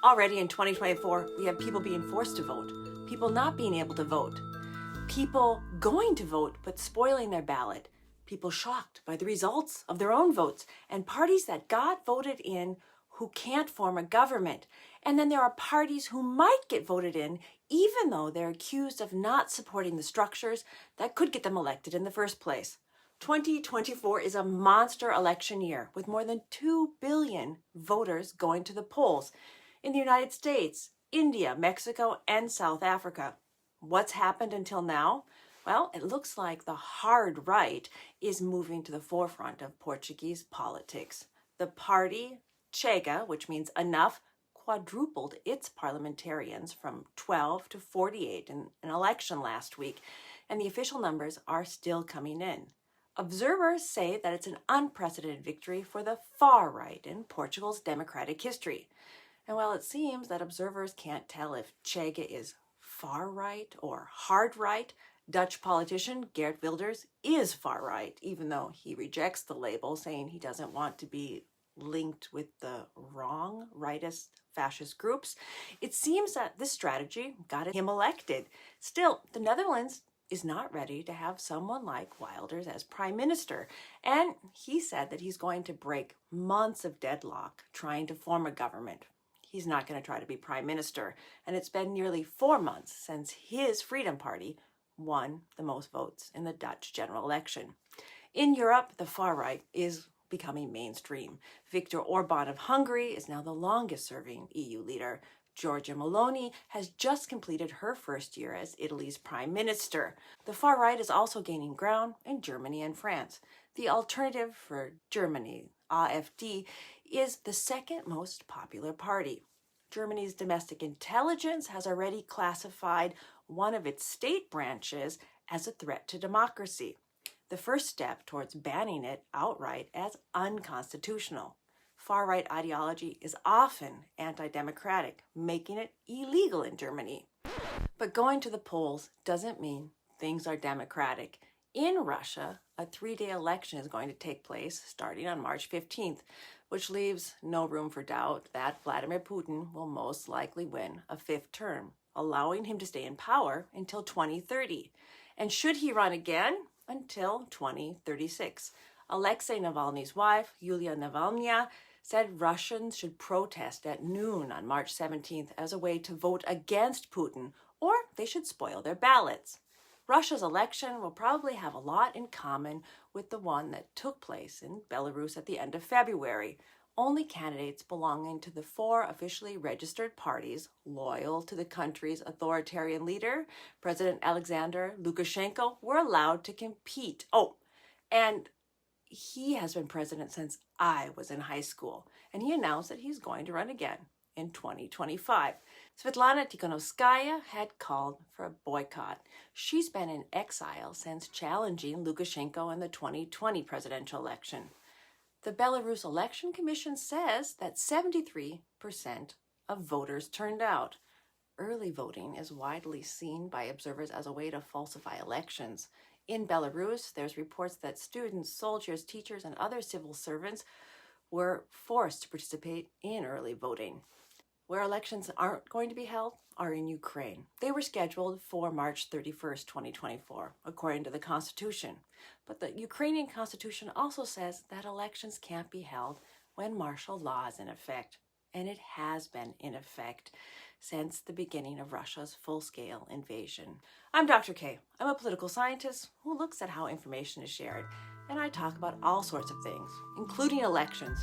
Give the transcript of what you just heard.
Already in 2024, we have people being forced to vote, people not being able to vote, people going to vote but spoiling their ballot, people shocked by the results of their own votes, and parties that got voted in who can't form a government. And then there are parties who might get voted in even though they're accused of not supporting the structures that could get them elected in the first place. 2024 is a monster election year with more than 2 billion voters going to the polls in the United States, India, Mexico, and South Africa. What's happened until now? Well, it looks like the hard right is moving to the forefront of Portuguese politics. The party, Chega, which means enough, quadrupled its parliamentarians from 12 to 48 in an election last week, and the official numbers are still coming in. Observers say that it's an unprecedented victory for the far right in Portugal's democratic history. And while it seems that observers can't tell if Chega is far right or hard right, Dutch politician Geert Wilders is far right, even though he rejects the label, saying he doesn't want to be linked with the wrong rightist fascist groups. It seems that this strategy got him elected. Still, the Netherlands is not ready to have someone like Wilders as prime minister. And he said that he's going to break months of deadlock trying to form a government. He's not going to try to be prime minister. And it's been nearly 4 months since his Freedom Party won the most votes in the Dutch general election. In Europe, the far right is becoming mainstream. Viktor Orbán of Hungary is now the longest-serving EU leader. Giorgia Meloni has just completed her first year as Italy's prime minister. The far right is also gaining ground in Germany and France. The Alternative for Germany, AfD, is the second most popular party. Germany's domestic intelligence has already classified one of its state branches as a threat to democracy, the first step towards banning it outright as unconstitutional. Far-right ideology is often anti-democratic, making it illegal in Germany. But going to the polls doesn't mean things are democratic. In Russia, a 3-day election is going to take place starting on March 15th, which leaves no room for doubt that Vladimir Putin will most likely win a 5th term, allowing him to stay in power until 2030. And should he run again? Until 2036. Alexei Navalny's wife, Yulia Navalnaya, said Russians should protest at noon on March 17th as a way to vote against Putin, or they should spoil their ballots. Russia's election will probably have a lot in common with the one that took place in Belarus at the end of February. Only candidates belonging to the 4 officially registered parties loyal to the country's authoritarian leader, President Alexander Lukashenko, were allowed to compete. Oh, and he has been president since I was in high school, and he announced that he's going to run again in 2025. Svetlana Tikhanovskaya had called for a boycott. She's been in exile since challenging Lukashenko in the 2020 presidential election. The Belarus Election Commission says that 73% of voters turned out. Early voting is widely seen by observers as a way to falsify elections. In Belarus, there's reports that students, soldiers, teachers, and other civil servants were forced to participate in early voting. Where elections aren't going to be held are in Ukraine. They were scheduled for March 31st, 2024, according to the Constitution. But the Ukrainian Constitution also says that elections can't be held when martial law is in effect. And it has been in effect since the beginning of Russia's full-scale invasion. I'm Dr. K. I'm a political scientist who looks at how information is shared, and I talk about all sorts of things, including elections,